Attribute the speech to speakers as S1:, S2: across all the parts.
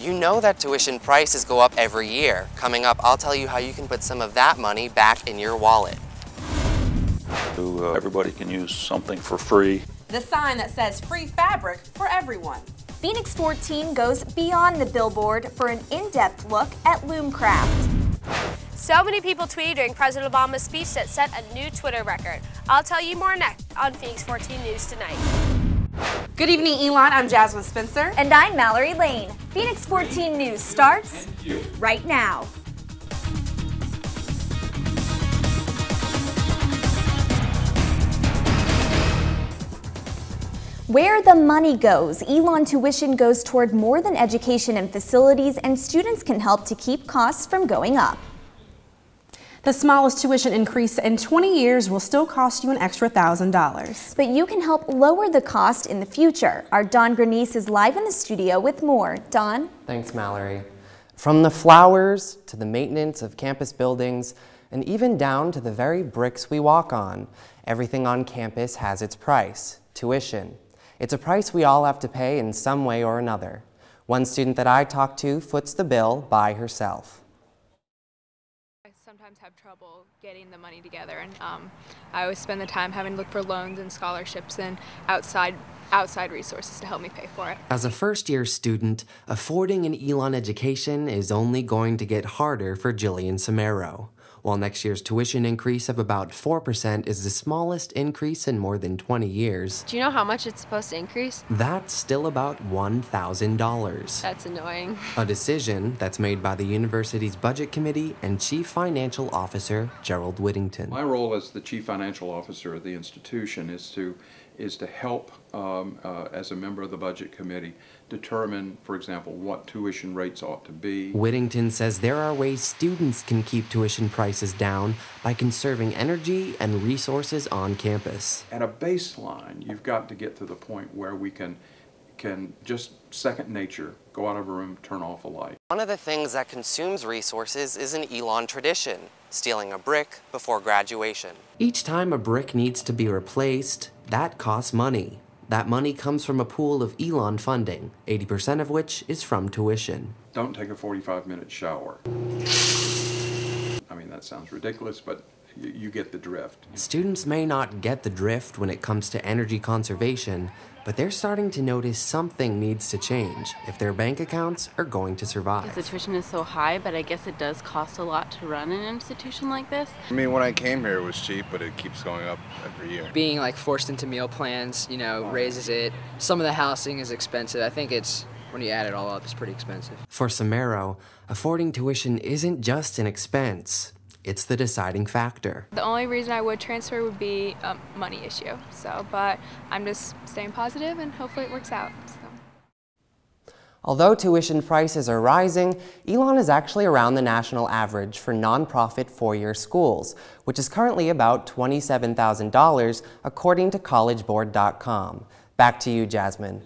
S1: You know that tuition prices go up every year. Coming up, I'll tell you how you can put some of that money back in your wallet.
S2: Everybody can use something for free.
S3: The sign that says free fabric for everyone.
S4: Phoenix 14 goes beyond the billboard for an in-depth look at loomcraft.
S5: So many people tweeted during President Obama's speech that set a new Twitter record. I'll tell you more next on Phoenix 14 News Tonight.
S3: Good evening, Elon. I'm Jasmine Spencer.
S4: And I'm Mallory Lane. Phoenix 14 News starts right now. Where the money goes, Elon tuition goes toward more than education and facilities, and students can help to keep costs from going up.
S3: The smallest tuition increase in 20 years will still cost you an extra $1,000.
S4: But you can help lower the cost in the future. Our Don Grenice is live in the studio with more. Don?
S1: Thanks, Mallory. From the flowers to the maintenance of campus buildings and even down to the very bricks we walk on, everything on campus has its price, tuition. It's a price we all have to pay in some way or another. One student that I talked to foots the bill by herself.
S6: I sometimes have trouble getting the money together, and I always spend the time having to look for loans and scholarships and outside resources to help me pay for it.
S1: As a first-year student, affording an Elon education is only going to get harder for Jillian Samero. While next year's tuition increase of about 4% is the smallest increase in more than 20 years.
S6: Do you know how much it's supposed to increase?
S1: That's still about $1,000.
S6: That's annoying.
S1: A decision that's made by the university's budget committee and chief financial officer, Gerald Whittington.
S2: My role as the chief financial officer of the institution is to help, as a member of the budget committee, determine, for example, what tuition rates ought to be.
S1: Whittington says there are ways students can keep tuition prices down by conserving energy and resources on campus.
S2: At a baseline, you've got to get to the point where we can just second nature, go out of a room, turn off a light.
S1: One of the things that consumes resources is an Elon tradition, stealing a brick before graduation. Each time a brick needs to be replaced, that costs money. That money comes from a pool of Elon funding, 80% of which is from tuition.
S2: Don't take a 45-minute shower. I mean, that sounds ridiculous, but you get the drift.
S1: Students may not get the drift when it comes to energy conservation, but they're starting to notice something needs to change if their bank accounts are going to survive.
S7: The tuition is so high, but I guess it does cost a lot to run an institution like this.
S8: I mean, when I came here it was cheap, but it keeps going up every year.
S9: Being like forced into meal plans, you know, raises it. Some of the housing is expensive. I think it's, when you add it all up, it's pretty expensive.
S1: For Samero, affording tuition isn't just an expense. It's the deciding factor.
S6: The only reason I would transfer would be a money issue. But I'm just staying positive and hopefully it works out.
S1: Although tuition prices are rising, Elon is actually around the national average for nonprofit four-year schools, which is currently about $27,000 according to collegeboard.com. Back to you, Jasmine.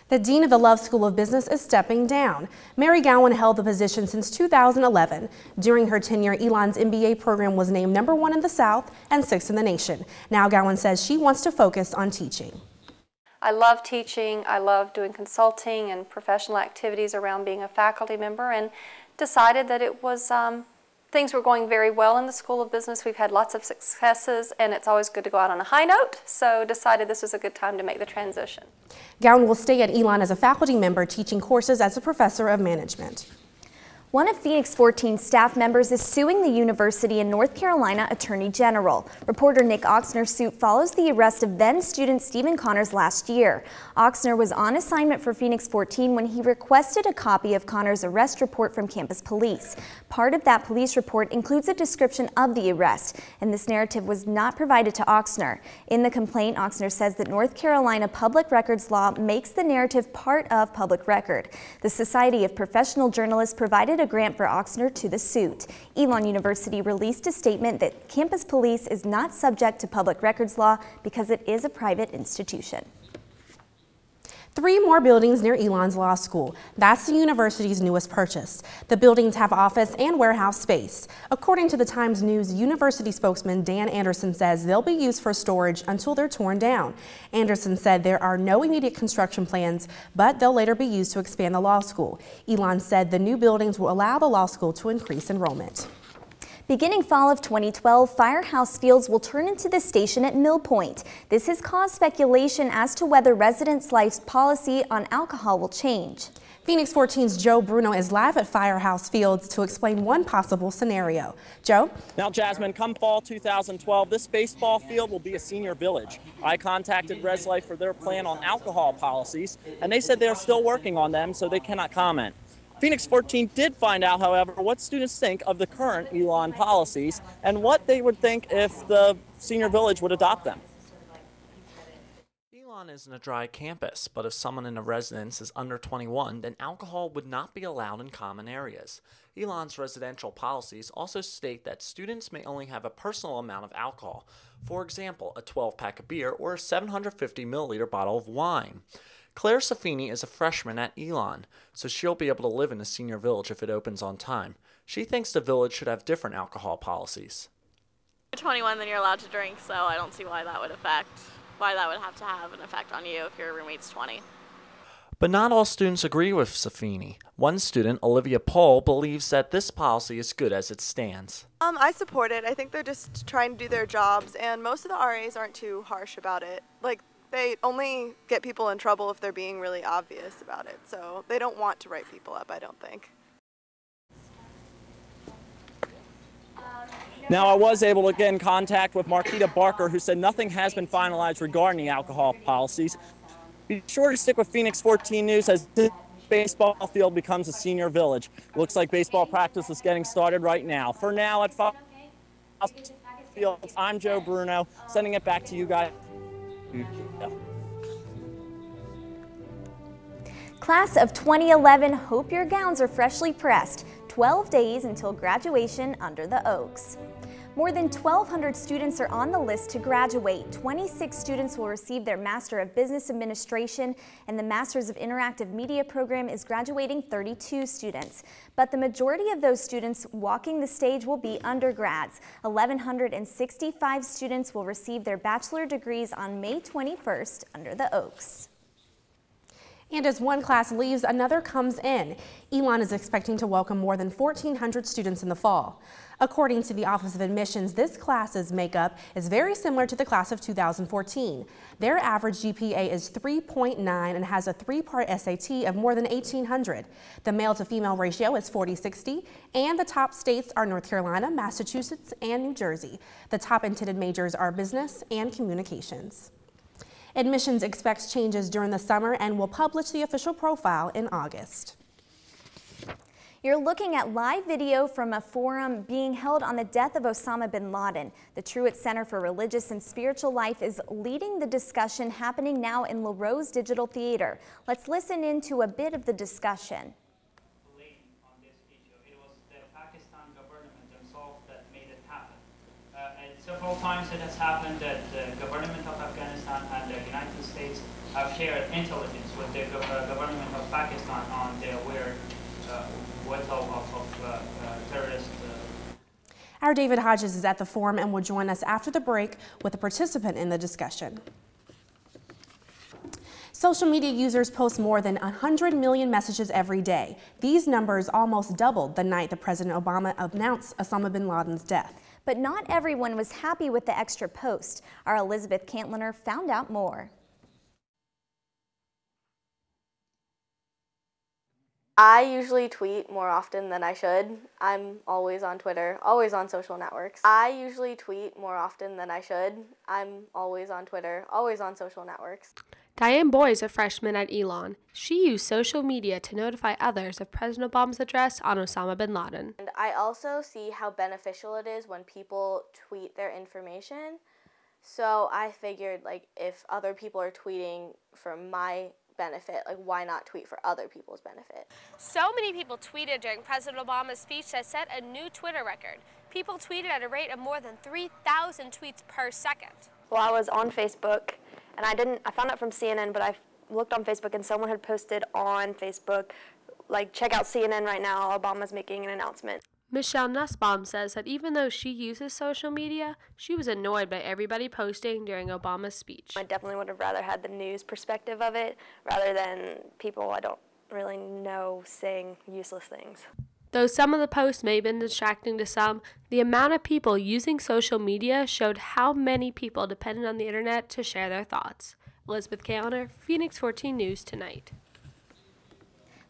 S3: The dean of the Love School of Business is stepping down. Mary Gowan held the position since 2011. During her tenure, Elon's MBA program was named #1 in the South and 6th in the nation. Now Gowan says she wants to focus on teaching.
S10: I love teaching. I love doing consulting and professional activities around being a faculty member, and decided that it was things were going very well in the School of Business. We've had lots of successes, and it's always good to go out on a high note, so decided this was a good time to make the transition.
S3: Gowan will stay at Elon as a faculty member, teaching courses as a professor of management.
S4: One of Phoenix 14's staff members is suing the University and North Carolina Attorney General. Reporter Nick Oxner's suit follows the arrest of then-student Stephen Connors last year. Oxner was on assignment for Phoenix 14 when he requested a copy of Connors' arrest report from campus police. Part of that police report includes a description of the arrest, and this narrative was not provided to Oxner. In the complaint, Oxner says that North Carolina public records law makes the narrative part of public record. The Society of Professional Journalists provided a grant for Oxner to the suit. Elon University released a statement that campus police is not subject to public records law because it is a private institution.
S3: 3 more buildings near Elon's law school. That's the university's newest purchase. The buildings have office and warehouse space. According to the Times News, university spokesman Dan Anderson says they'll be used for storage until they're torn down. Anderson said there are no immediate construction plans, but they'll later be used to expand the law school. Elon said the new buildings will allow the law school to increase enrollment.
S4: Beginning fall of 2012, Firehouse Fields will turn into the station at Mill Point. This has caused speculation as to whether Residence Life's policy on alcohol will change.
S3: Phoenix 14's Joe Bruno is live at Firehouse Fields to explain one possible scenario. Joe?
S11: Now, Jasmine, come fall 2012, this baseball field will be a senior village. I contacted Res Life for their plan on alcohol policies, and they said they're still working on them, so they cannot comment. Phoenix 14 did find out, however, what students think of the current Elon policies and what they would think if the senior village would adopt them. Elon isn't a dry campus, but if someone in a residence is under 21, then alcohol would not be allowed in common areas. Elon's residential policies also state that students may only have a personal amount of alcohol, for example, a 12-pack of beer or a 750-milliliter bottle of wine. Claire Safini is a freshman at Elon, so she'll be able to live in a senior village if it opens on time. She thinks the village should have different alcohol policies.
S12: If you're 21, then you're allowed to drink, so I don't see why that would have to have an effect on you if your roommate's 20.
S11: But not all students agree with Safini. One student, Olivia Paul, believes that this policy is good as it stands.
S13: I support it. I think they're just trying to do their jobs, and most of the RAs aren't too harsh about it. They only get people in trouble if they're being really obvious about it, so they don't want to write people up, I don't think.
S11: Now, I was able to get in contact with Marquita Barker, who said nothing has been finalized regarding the alcohol policies. Be sure to stick with Phoenix 14 News as this baseball field becomes a senior village. Looks like baseball practice is getting started right now. For now, at Firehouse Fields, I'm Joe Bruno, sending it back to you guys.
S4: Class of 2011, hope your gowns are freshly pressed. 12 days until graduation under the Oaks. More than 1,200 students are on the list to graduate. 26 students will receive their Master of Business Administration, and the Masters of Interactive Media program is graduating 32 students. But the majority of those students walking the stage will be undergrads. 1,165 students will receive their bachelor degrees on May 21st under the Oaks.
S3: And as one class leaves, another comes in. Elon is expecting to welcome more than 1,400 students in the fall. According to the Office of Admissions, this class's makeup is very similar to the class of 2014. Their average GPA is 3.9 and has a 3-part SAT of more than 1,800. The male to female ratio is 40-60, and the top states are North Carolina, Massachusetts, and New Jersey. The top intended majors are business and communications. Admissions expects changes during the summer and will publish the official profile in August.
S4: You're looking at live video from a forum being held on the death of Osama bin Laden. The Truett Center for Religious and Spiritual Life is leading the discussion happening now in La Rose Digital Theater. Let's listen into a bit of the discussion.
S14: Several times it has happened that the government of Afghanistan and the United States have shared intelligence with the government of Pakistan on their of terrorist.
S3: Our David Hodges is at the forum and will join us after the break with a participant in the discussion. Social media users post more than 100 million messages every day. These numbers almost doubled the night that President Obama announced Osama bin Laden's death.
S4: But not everyone was happy with the extra post. Our Elizabeth Cantliner found out more.
S15: I usually tweet more often than I should. I'm always on Twitter, always on social networks. I usually tweet more often than I should. I'm always on Twitter, always on social networks.
S5: Diane Boy is a freshman at Elon. She used social media to notify others of President Obama's address on Osama bin Laden.
S15: And I also see how beneficial it is when people tweet their information. So I figured, if other people are tweeting for my benefit, why not tweet for other people's benefit?
S5: So many people tweeted during President Obama's speech that set a new Twitter record. People tweeted at a rate of more than 3,000 tweets per second.
S16: Well, I was on Facebook, and I found out from CNN, but I looked on Facebook and someone had posted on Facebook, like, check out CNN right now, Obama's making an announcement.
S5: Michelle Nussbaum says that even though she uses social media, she was annoyed by everybody posting during Obama's speech.
S16: I definitely would have rather had the news perspective of it rather than people I don't really know saying useless things.
S5: Though some of the posts may have been distracting to some, the amount of people using social media showed how many people depended on the internet to share their thoughts. Elizabeth Kayliner, Phoenix 14 News Tonight.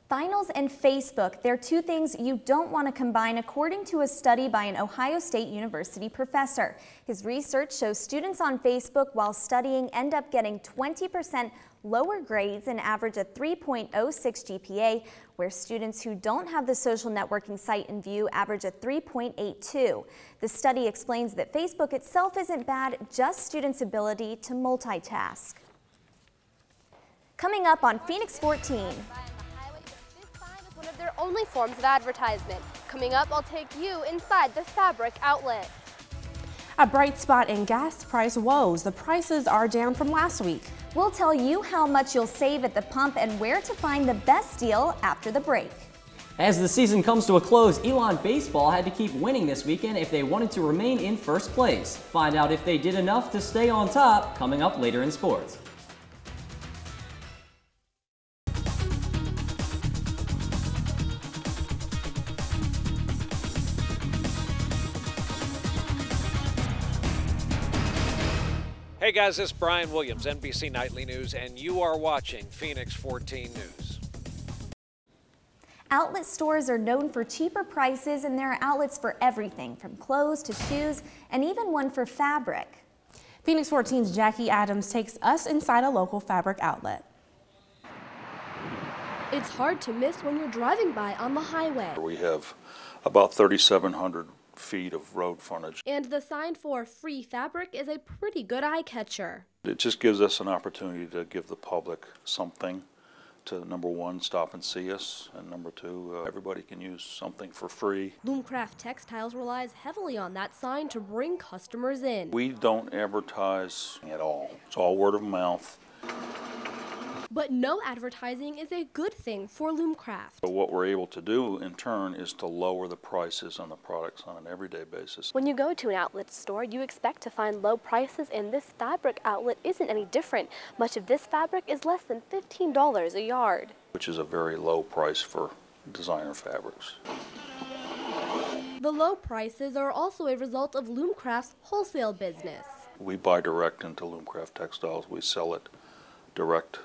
S4: Finals and Facebook, they're two things you don't want to combine, according to a study by an Ohio State University professor. His research shows students on Facebook while studying end up getting 20% lower grades and average a 3.06 GPA, where students who don't have the social networking site in view average a 3.82. The study explains that Facebook itself isn't bad, just students' ability to multitask. Coming up on Phoenix 14.
S5: One of their only forms of advertisement. Coming up, I'll take you inside the fabric outlet.
S3: A bright spot in gas price woes. The prices are down from last week.
S4: We'll tell you how much you'll save at the pump and where to find the best deal after the break.
S17: As the season comes to a close, Elon Baseball had to keep winning this weekend if they wanted to remain in first place. Find out if they did enough to stay on top coming up later in sports.
S18: Hey guys, this is Brian Williams, NBC Nightly News, and you are watching Phoenix 14 News.
S4: Outlet stores are known for cheaper prices, and there are outlets for everything from clothes to shoes and even one for fabric.
S3: Phoenix 14's Jackie Adams takes us inside a local fabric outlet.
S19: It's hard to miss when you're driving by on the highway.
S20: We have about 3,700 feet of road frontage.
S19: And the sign for free fabric is a pretty good eye catcher.
S20: It just gives us an opportunity to give the public something to, number one, stop and see us, and number two, everybody can use something for free.
S19: Loomcraft Textiles relies heavily on that sign to bring customers in.
S20: We don't advertise at all. It's all word of mouth.
S19: But no advertising is a good thing for Loomcraft.
S20: So what we're able to do in turn is to lower the prices on the products on an everyday basis.
S19: When you go to an outlet store, you expect to find low prices, and this fabric outlet isn't any different. Much of this fabric is less than $15 a yard.
S20: Which is a very low price for designer fabrics.
S19: The low prices are also a result of Loomcraft's wholesale business.
S20: We buy direct into Loomcraft Textiles. We sell it direct